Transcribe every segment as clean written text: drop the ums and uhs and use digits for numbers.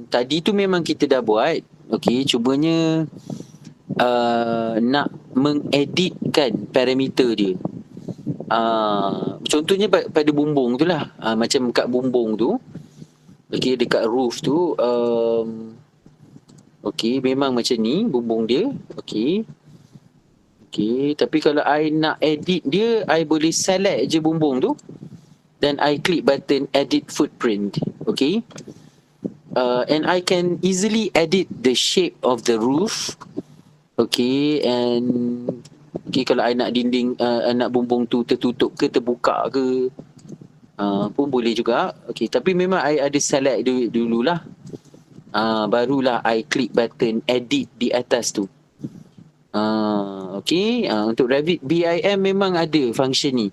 Tadi tu memang kita dah buat. Okey, cumanya nak mengeditkan parameter dia. Contohnya pada bumbung tu lah. Macam kat bumbung tu. Okey, dekat roof tu. Okey, memang macam ni bumbung dia. Okey. Okey, tapi kalau I nak edit dia, I boleh select je bumbung tu. Then I click button edit footprint. Okay. And I can easily edit the shape of the roof. Okay. And okay, kalau I nak dinding, nak bumbung tu tertutup ke terbuka ke, pun boleh juga. Okay. Tapi memang I ada select dululah. Barulah I click button edit di atas tu. Okay. Untuk Revit BIM memang ada function ni.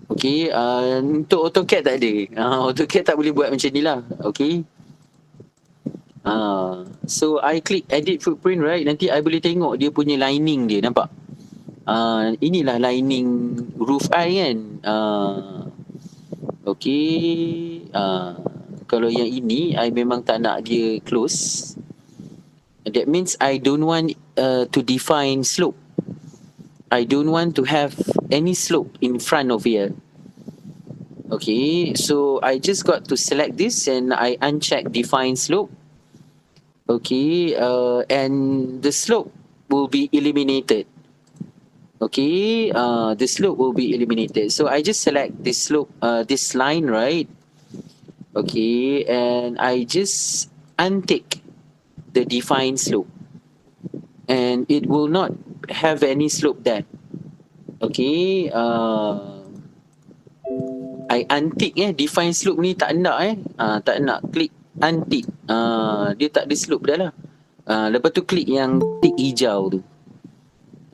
Okay, untuk AutoCAD tak ada. AutoCAD tak boleh buat macam ni lah. Okay. So I click edit footprint, right? Nanti I boleh tengok dia punya lining dia, nampak? Inilah lining roof I kan. Okay. Kalau yang ini, I memang tak nak dia close. That means I don't want to define slope. I don't want to have any slope in front of here. Okay, so I just got to select this and I uncheck define slope. Okay, and the slope will be eliminated. Okay, the slope will be eliminated. So I just select this slope, this line, right? Okay, and I just untick the define slope. And it will not have any slope there. Okay, I untick define slope ni tak nak tak nak klik untick. Dia tak ada slope dah lah. Lepas tu klik yang tick hijau tu.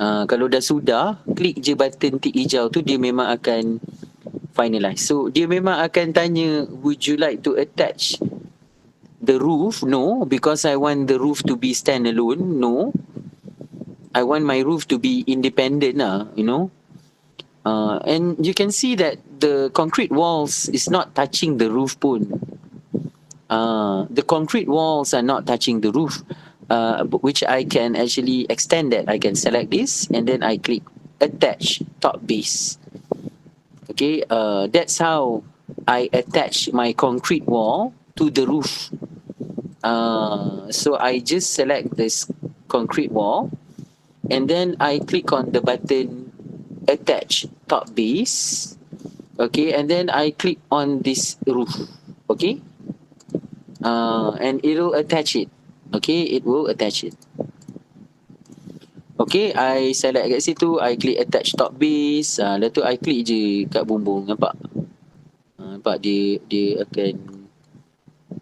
Kalau dah sudah, klik je button tick hijau tu, dia memang akan finalize. So dia memang akan tanya, would you like to attach the roof? No, because I want the roof to be standalone. No, I want my roof to be independent lah, you know. And you can see that the concrete walls is not touching the roof pun. The concrete walls are not touching the roof, which I can actually extend that. I can select this and then I click attach top base. Okay, that's how I attach my concrete wall to the roof. So I just select this concrete wall and then I click on the button attach top base. Okay, and then I click on this roof. Okay, and it'll attach it. Okay, it will attach it. Okay, I select kat situ, I click attach top base. Lepas tu I click je kat bumbung, nampak? Nampak dia akan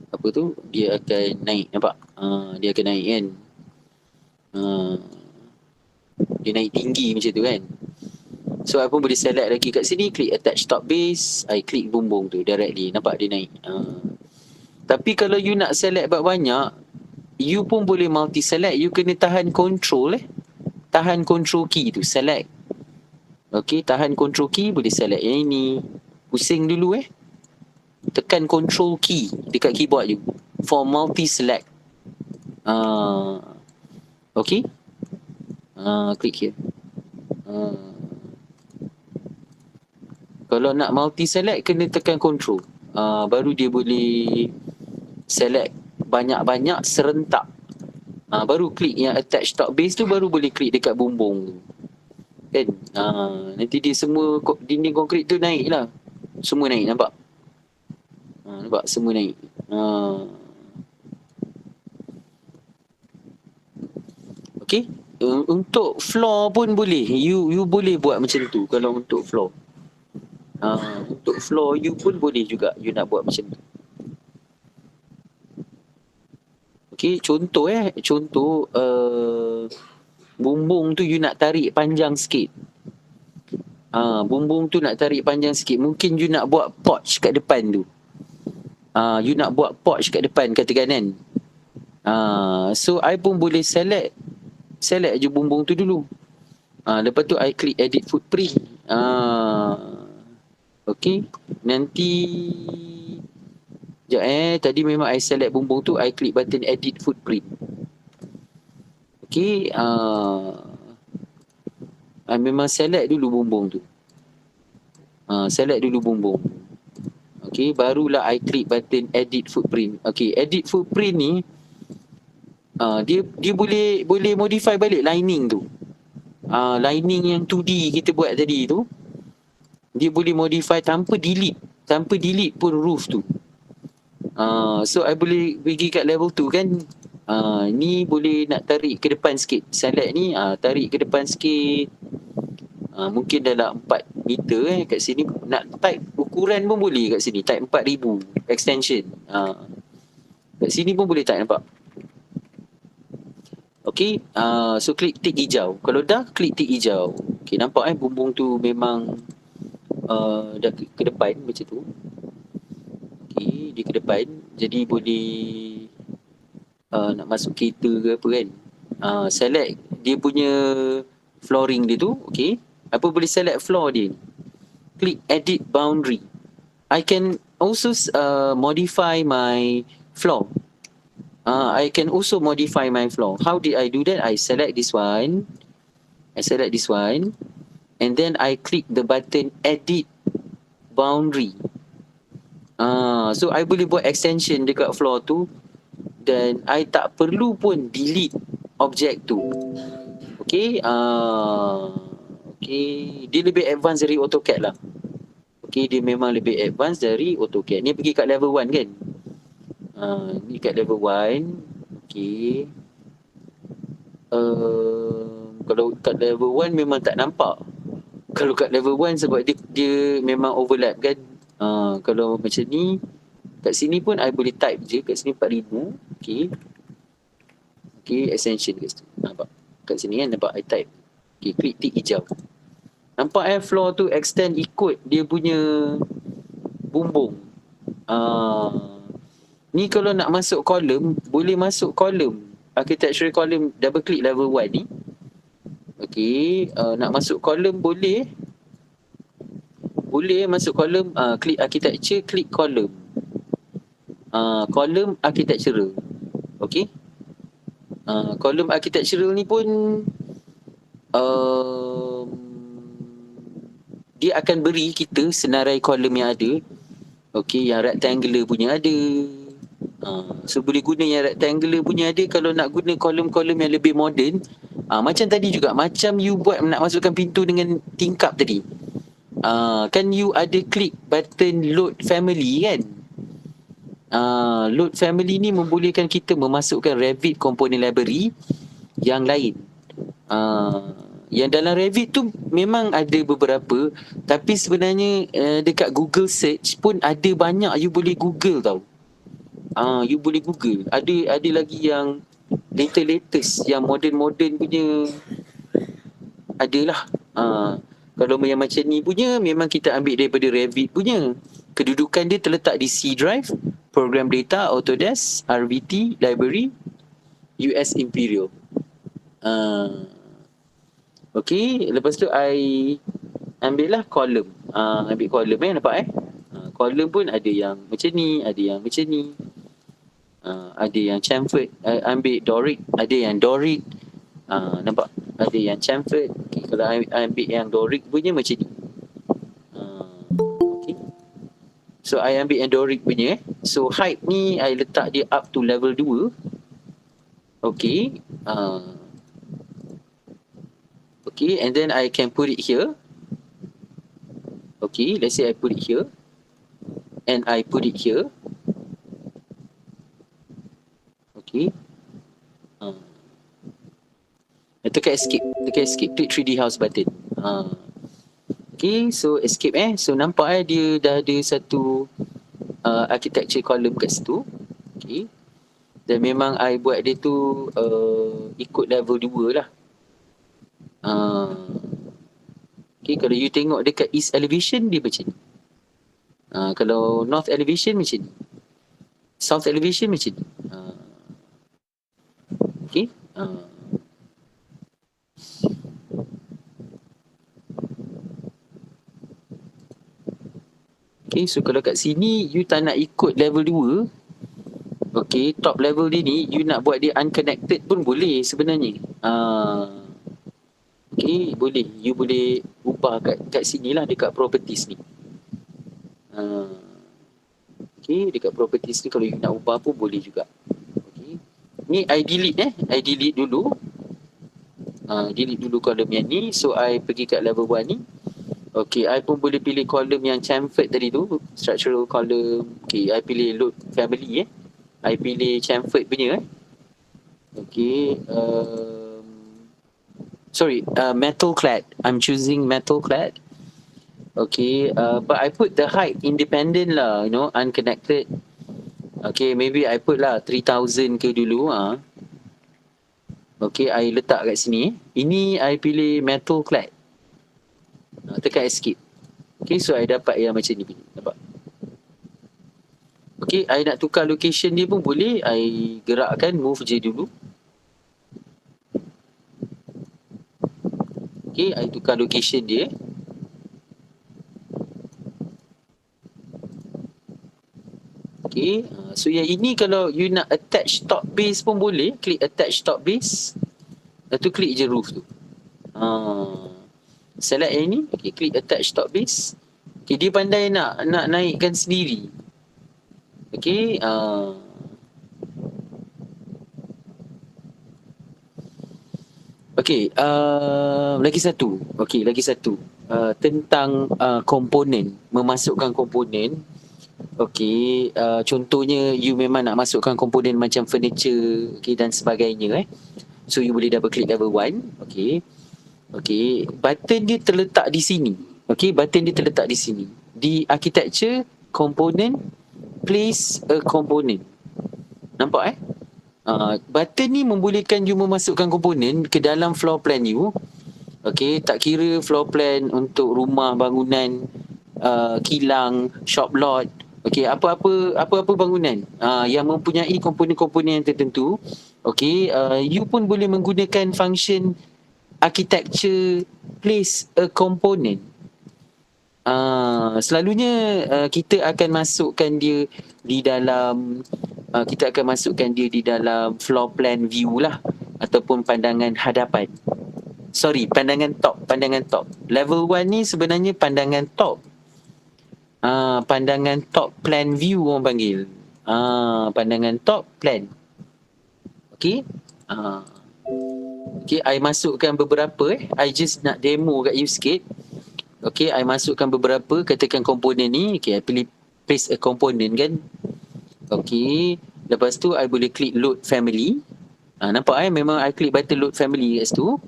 apa tu? Dia akan naik, nampak? Dia akan naik kan? Dia naik tinggi macam tu kan? So I pun boleh select lagi kat sini, click attach top base, I click bumbung tu directly, nampak dia naik. Tapi kalau you nak select banyak, you pun boleh multi select. You kena tahan control tahan control key tu, select. Okay, tahan control key, boleh select yang ini. Pusing dulu tekan control key dekat keyboard you for multi select. Okay, click here. Kalau nak multi select, kena tekan control. Baru dia boleh select banyak-banyak serentak. Baru klik yang attach top base tu, baru boleh klik dekat bumbung tu kan. Nanti dia semua dinding konkrit tu naik lah. Semua naik, nampak? Nampak semua naik. Okay, untuk floor pun boleh. You boleh buat macam tu. Kalau untuk floor, untuk floor you pun boleh juga you nak buat macam tu. Okay, contoh contoh bumbung tu you nak tarik panjang sikit. Bumbung tu nak tarik panjang sikit. Mungkin you nak buat porch kat depan tu. You nak buat porch kat depan, katakan kan. So I pun boleh select je bumbung tu dulu. Lepas tu I click edit footprint. Okay, nanti Sekejap tadi memang I select bumbung tu, I klik button edit footprint. Okay, I memang select dulu bumbung tu. Select dulu bumbung. Okay, barulah I klik button edit footprint. Okay, edit footprint ni dia boleh modify balik lining tu. Lining yang 2D kita buat tadi tu, dia boleh modify tanpa delete pun roof tu. So I boleh pergi kat level tu kan. Ni boleh nak tarik ke depan sikit. Select ni tarik ke depan sikit. Mungkin dalam 4 meter kat sini. Nak type ukuran pun boleh kat sini. Type 4000 extension. Kat sini pun boleh type, nampak. Okay, so klik tik hijau. Kalau dah, klik tik hijau. Okay, nampak bumbung tu memang dah ke depan macam tu. Okay, dia ke depan. Jadi boleh nak masuk kereta ke apa kan. Select dia punya flooring dia tu. Okay, apa boleh select floor dia. Klik edit boundary. I can also modify my floor. I can also modify my floor. How did I do that? I select this one. And then I click the button edit boundary. So I boleh buat extension dekat floor tu. Dan I tak perlu pun delete objek tu. Okay. Okay. Dia lebih advance dari AutoCAD lah. Okay, dia memang lebih advance dari AutoCAD. Ni pergi kat level 1 kan. Ni kat level 1. Okay. Kalau kat level 1 memang tak nampak. Kalau kat level 1 sebab dia memang overlap kan. Kalau macam ni, kat sini pun I boleh type je. Kat sini 4000. Okay. Okay, extension kat situ. Nampak? Kat sini kan nampak I type. Okay, klik tik hijau. Nampak floor tu extend ikut dia punya bumbung. Ni kalau nak masuk column, boleh masuk column. Architectural column, double click level 1 ni. Okay, nak masuk column boleh. Boleh masuk column, klik architecture, klik column. Column architectural. Okay. Column architectural ni pun dia akan beri kita senarai column yang ada. Okay, yang rectangular punya ada. So boleh guna yang rectangular punya ada. Kalau nak guna kolom-kolom yang lebih moden, macam tadi juga, macam you buat nak masukkan pintu dengan tingkap tadi, kan you ada klik button load family kan. Load family ni membolehkan kita memasukkan Revit component library yang lain. Yang dalam Revit tu memang ada beberapa, tapi sebenarnya dekat Google search pun ada banyak you boleh Google tau. You boleh Google. Ada lagi yang latest yang modern punya adalah. Kalau yang macam ni punya memang kita ambil daripada Revit punya. Kedudukan dia terletak di C drive, program data, Autodesk, RVT, library, US Imperial. Okay, lepas tu I ambil lah column. Ambil column nampak column pun ada yang macam ni, ada yang macam ni. Ada yang chamfered, ambil Doric, ada yang Doric. Nampak? Ada yang chamfered. Okay, kalau I ambil yang Doric punya macam ni. Okay. So I ambil yang Doric punya. So height ni I letak dia up to level 2. Okay. Okay, and then I can put it here. Okay, let's say I put it here. And I put it here. Okay. Tekan escape. Click 3D house button. Okay, so escape So nampak dia dah ada satu architecture column kat situ. Okay. Dan memang I buat dia tu ikut level 2 lah. Okay, kalau you tengok dekat east elevation dia macam ni. Kalau north elevation macam ni. South elevation macam ni. Okay. Okay, so kalau kat sini you tak nak ikut level 2, okay, top level dia ni you nak buat dia unconnected pun boleh sebenarnya. Okay, boleh. You boleh ubah kat sini lah, dekat properties ni. Okay, dekat properties ni kalau you nak ubah pun boleh juga. Okay, ni I delete I delete dulu. Delete dulu column yang ni. So I pergi kat level 1 ni. Okay, I pun boleh pilih column yang chamfered tadi tu, structural column. Okay, I pilih load family I pilih chamfered punya Okay, sorry, metal clad. I'm choosing metal clad. Okay, but I put the height independent lah, you know, unconnected. Okay, maybe I put lah 3000 ke dulu. Okay, I letak kat sini. Ini I pilih metal clad. Tekan escape. Okay, so I dapat yang macam ni. Nampak? Okay, I nak tukar location dia pun boleh. I gerakkan, move je dulu. Okay, I tukar location dia. Okay, so yang ini kalau you nak attach top base pun boleh. Klik attach top base. Lepas tu klik je roof tu. Select yang ni. Okay, klik attach top base. Okay, dia pandai nak naikkan sendiri. Okay, okay, lagi satu. Okay, lagi satu. Tentang komponen, memasukkan komponen. Okay, contohnya you memang nak masukkan komponen macam furniture, okay, dan sebagainya. So you boleh double click level 1. Okay. Okay, button dia terletak di sini. Okay, button dia terletak di sini. Di architecture, component, place a component. Nampak button ni membolehkan you memasukkan komponen ke dalam floor plan you. Okay, tak kira floor plan untuk rumah, bangunan, kilang, shop lot. Okay, apa-apa bangunan yang mempunyai komponen-komponen yang tertentu. Okay, you pun boleh menggunakan function architecture place a component. Selalunya kita akan masukkan dia di dalam floor plan view lah, ataupun pandangan hadapan. Sorry, pandangan top. Level 1 ni sebenarnya pandangan top. Pandangan top plan view orang panggil. Pandangan top plan. Okay. Okay, I masukkan beberapa. I just nak demo kat you sikit. Okay, I masukkan beberapa. Katakan komponen ni. Okay, I pilih place a component kan. Okay, lepas tu I boleh klik load family. Nampak memang I klik button load family kat situ.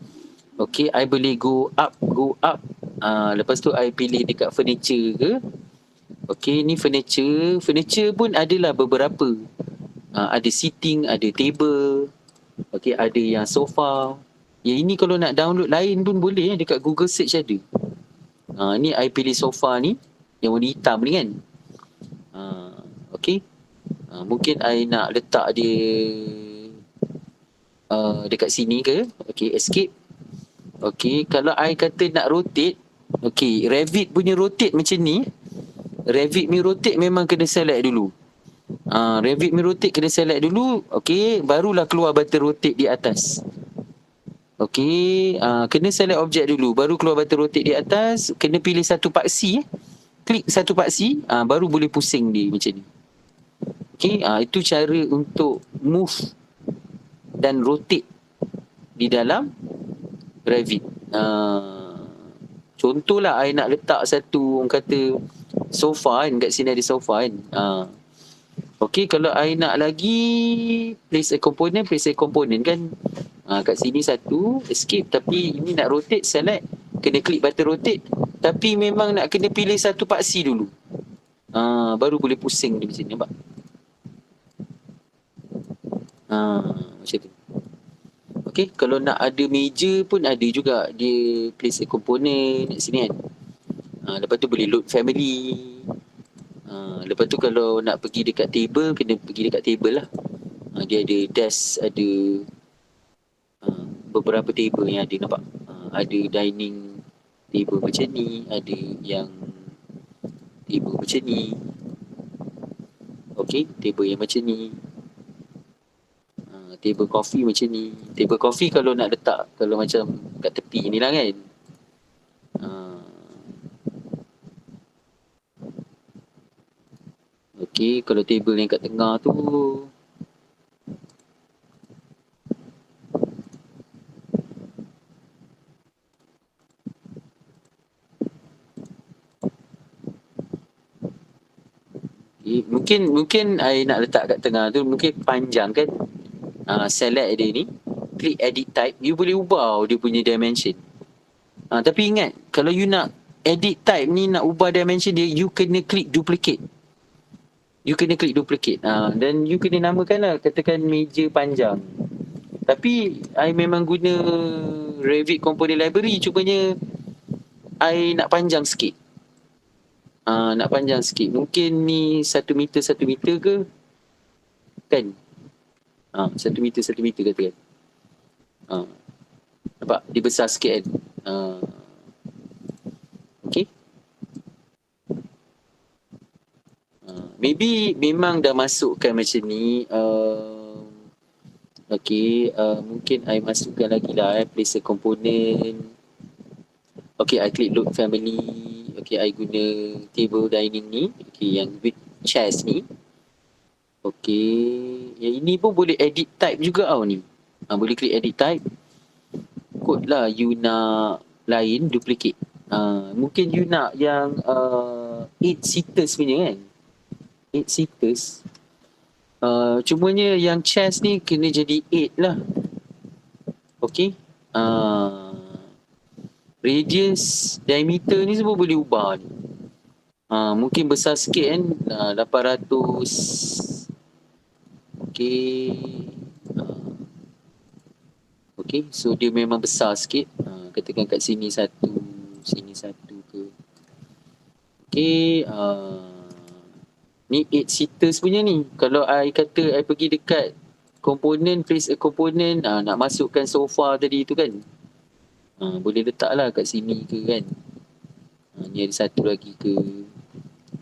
Okay, I boleh go up. Lepas tu I pilih dekat furniture ke. Okay, ni furniture. Furniture pun adalah beberapa. Ada seating, ada table. Okay, ada yang sofa. Yang ini kalau nak download lain pun boleh. Dekat Google search ada. Ni I pilih sofa ni. Yang warna hitam ni kan. Okay. Mungkin I nak letak dia dekat sini ke. Okay, escape. Okay, kalau I kata nak rotate. Okay, Revit punya rotate macam ni. Revit punya rotate memang kena select dulu. Revit punya rotate kena select dulu. Okay, barulah keluar button rotate di atas. Okay, kena select objek dulu. Baru keluar button rotate di atas. Kena pilih satu paksi. Klik satu paksi. Baru boleh pusing dia macam ni. Okay, itu cara untuk move dan rotate di dalam Revit. Contohlah I nak letak satu, orang kata sofa kan, kat sini ada sofa kan. Okay, kalau I nak lagi place a component kan. Kat sini satu, escape. Tapi ini nak rotate, select. Kena klik button rotate. Tapi memang nak kena pilih satu paksi dulu. Baru boleh pusing dia macam ni, nampak? Macam tu. Okay, kalau nak ada meja pun ada juga. Dia place a component kat sini kan. Lepas tu boleh load family. Lepas tu kalau nak pergi dekat table, kena pergi dekat table lah. Dia ada desk, ada beberapa table yang ada, nampak? Ada dining table macam ni, ada yang table macam ni. Okey, table yang macam ni. Table coffee macam ni. Table coffee kalau nak letak, kalau macam kat tepi ni lah kan. Okey, kalau table yang kat tengah tu, mungkin I nak letak kat tengah tu mungkin panjang kan. Select dia ni, klik edit type, you boleh ubah dia punya dimension. Tapi ingat, kalau you nak edit type ni, nak ubah dimension dia, you kena klik duplicate. Dan you kena namakan lah, katakan meja panjang. Tapi I memang guna Revit Component Library, cumanya I nak panjang sikit. Mungkin ni 1 meter ke? Kan? 1 meter katakan. Nampak? Dia besar sikit kan? Okay. Maybe memang dah masukkan macam ni. Okay. Mungkin I masukkan lagi lah. Place a component. Okay, I klik load family. Okay, I guna table dining ni. Okay, yang with chairs ni. Okay. Yang ini pun boleh edit type juga tau ni. Boleh klik edit type. Kod lah you nak lain, duplicate. Mungkin you nak yang 8 seaters punya kan. 8 seaters. Cumanya yang chairs ni kena jadi 8 lah. Okay. Radius, diameter ni semua boleh ubah ni. Mungkin besar sikit kan, 800. Okay. Okay, so dia memang besar sikit. Katakan kat sini satu ke. Okay. Ni 8 seaters punya ni. Kalau I kata I pergi dekat komponen, place a component, nak masukkan sofa tadi tu kan. Boleh letak lah kat sini ke kan. Ni ada satu lagi ke.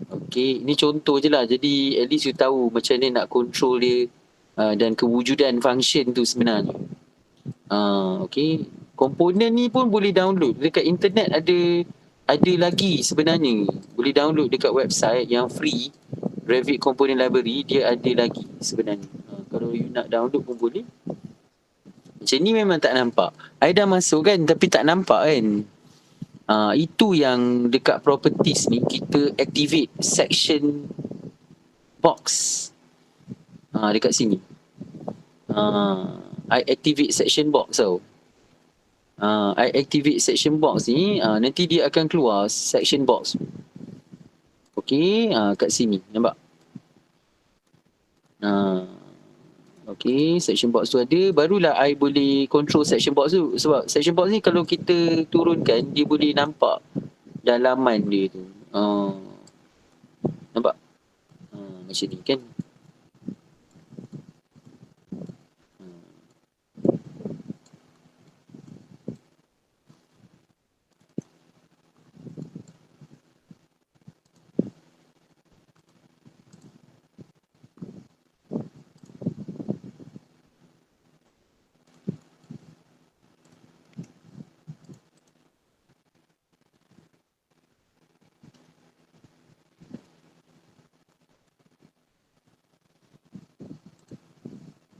Okay, ni contoh je lah. Jadi at least you tahu macam mana nak control dia dan kewujudan function tu sebenarnya. Okay, komponen ni pun boleh download. Dekat internet ada lagi sebenarnya. Boleh download dekat website yang free. Revit Component Library, dia ada lagi sebenarnya. Kalau you nak download pun boleh. Macam ni memang tak nampak. I dah masuk kan, tapi tak nampak kan. Itu yang dekat properties ni, kita activate section box. Dekat sini. I activate section box tau. I activate section box ni, nanti dia akan keluar section box. Okay, kat sini. Nampak? Okay, section box tu ada. Barulah I boleh control section box tu. Sebab section box ni kalau kita turunkan, dia boleh nampak dalaman dia tu. Nampak? Macam ni kan.